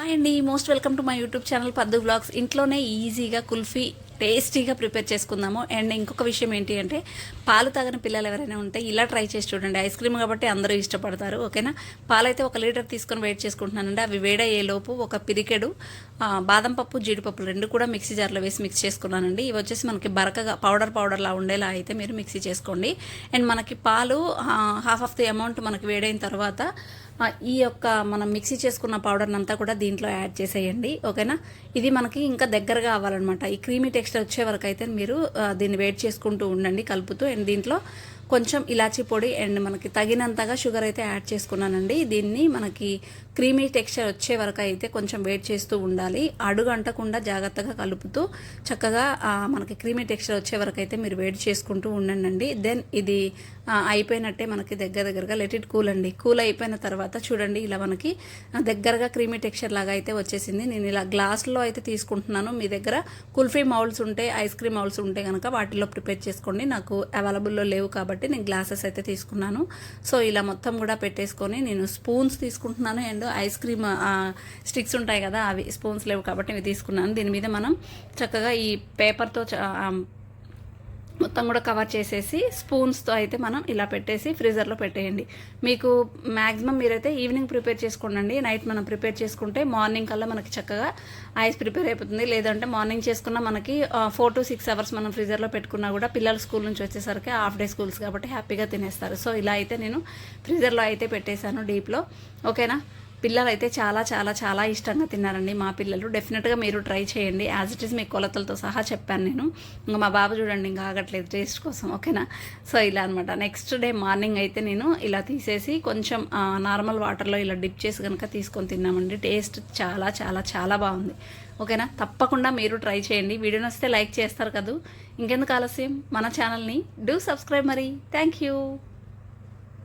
Hi అండి, most welcome to my YouTube channel పద్దు blogs. ఇంట్లోనే ఈజీగా కుల్ఫీ టేస్టీగా ప్రిపేర్ చేసుకుందాము. అండ్ ఇంకొక విషయం ఏంటి అంటే, పాలు తాగని పిల్లలు ఎవరైనా ఉంటే ఇలా ట్రై చేసి చూడండి. ఐస్ క్రీమ్ కాబట్టి అందరూ ఇష్టపడతారు. ఓకేనా, పాలైతే 1 లీటర్ తీసుకొని వెయిట్ చేసుకుంటున్నానండి. అవి వేడయ్యేలోపు ఒక పిరికెడు బాదం పప్పు, జీడిపప్పులు 2 కూడా మిక్సీ జార్లో వేసి మిక్స్ చేసుకున్నానండి. ఇవి వచ్చేసి మనకి బరకగా పౌడర్లా ఉండేలా అయితే మీరు మిక్సీ చేసుకోండి. అండ్ మనకి పాలు హాఫ్ ఆఫ్ ది అమౌంట్ మనకి వేడైన తర్వాత ఈ యొక్క మనం మిక్సీ చేసుకున్న పౌడర్ని అంతా కూడా దీంట్లో యాడ్ చేసేయండి. ఓకేనా, ఇది మనకి ఇంకా దగ్గరగా అవ్వాలన్నమాట. ఈ క్రీమీ టెక్స్చర్ వచ్చే వరకు అయితే మీరు దీన్ని వెయిట్ చేసుకుంటూ ఉండండి కలుపుతూ. అండ్ దీంట్లో కొంచెం ఇలాచీ పొడి అండ్ మనకి తగినంతగా షుగర్ అయితే యాడ్ చేసుకున్నానండి. దీన్ని మనకి క్రీమీ టెక్స్చర్ వచ్చే వరకు అయితే కొంచెం వెయిట్ చేస్తూ ఉండాలి. అడుగు అంటకుండా జాగ్రత్తగా కలుపుతూ చక్కగా మనకి క్రీమీ టెక్స్చర్ వచ్చే వరకు అయితే మీరు వెయిట్ చేసుకుంటూ ఉండండి. దెన్ ఇది అయిపోయినట్టే మనకి దగ్గరగా లెట్ ఇట్ కూల్ అండి. కూల్ అయిపోయిన తర్వాత చూడండి, ఇలా మనకి దగ్గరగా క్రీమీ టెక్స్చర్ లాగా అయితే వచ్చేసింది. నేను ఇలా గ్లాసులో అయితే తీసుకుంటున్నాను. మీ దగ్గర కుల్ఫీ మౌల్స్ ఉంటే, ఐస్ క్రీమ్ మౌల్స్ ఉంటే కనుక వాటిలో ప్రిపేర్ చేసుకోండి. నాకు అవైలబుల్లో లేవు కాబట్టి నేను గ్లాసెస్ అయితే తీసుకున్నాను. సో ఇలా మొత్తం కూడా పెట్టేసుకొని నేను స్పూన్స్ తీసుకుంటున్నాను. అండ్ ఐస్ క్రీమ్ స్టిక్స్ ఉంటాయి కదా, అవి స్పూన్స్ లేవు కాబట్టి ఇవి తీసుకున్నాను. దీని మీద మనం చక్కగా ఈ పేపర్తో మొత్తం కూడా కవర్ చేసేసి స్పూన్స్తో అయితే మనం ఇలా పెట్టేసి ఫ్రీజర్లో పెట్టేయండి. మీకు మ్యాక్సిమం మీరైతే ఈవినింగ్ ప్రిపేర్ చేసుకోండి. నైట్ మనం ప్రిపేర్ చేసుకుంటే మార్నింగ్ కల్లా మనకి చక్కగా ఐస్ ప్రిపేర్ అయిపోతుంది. లేదంటే మార్నింగ్ చేసుకున్న మనకి 4 to 6 అవర్స్ మనం ఫ్రీజర్లో పెట్టుకున్నా కూడా పిల్లలు స్కూల్ నుంచి వచ్చేసరికి హాఫ్ డే స్కూల్స్ కాబట్టి హ్యాపీగా తినేస్తారు. సో ఇలా అయితే నేను ఫ్రీజర్లో అయితే పెట్టేశాను డీప్లో. ఓకేనా, పిల్లలు అయితే చాలా చాలా చాలా ఇష్టంగా తిన్నారండి మా పిల్లలు. డెఫినెట్గా మీరు ట్రై చేయండి. యాజ్ ఇట్ ఈస్ మీ కొలతలతో సహా చెప్పాను నేను. ఇంకా మా బాబు చూడండి ఇంకా ఆగట్లేదు టేస్ట్ కోసం. ఓకేనా, సో ఇలా అనమాట. నెక్స్ట్ డే మార్నింగ్ అయితే నేను ఇలా తీసేసి కొంచెం నార్మల్ వాటర్లో ఇలా డిప్ చేసి కనుక తీసుకొని తిన్నామండి. టేస్ట్ చాలా చాలా చాలా బాగుంది. ఓకేనా, తప్పకుండా మీరు ట్రై చేయండి. వీడియో నచ్చితే లైక్ చేస్తారు కదా. ఇంకెందుకు ఆలస్యం, మన ఛానల్ని డూ సబ్స్క్రైబ్ మరి. Thank you.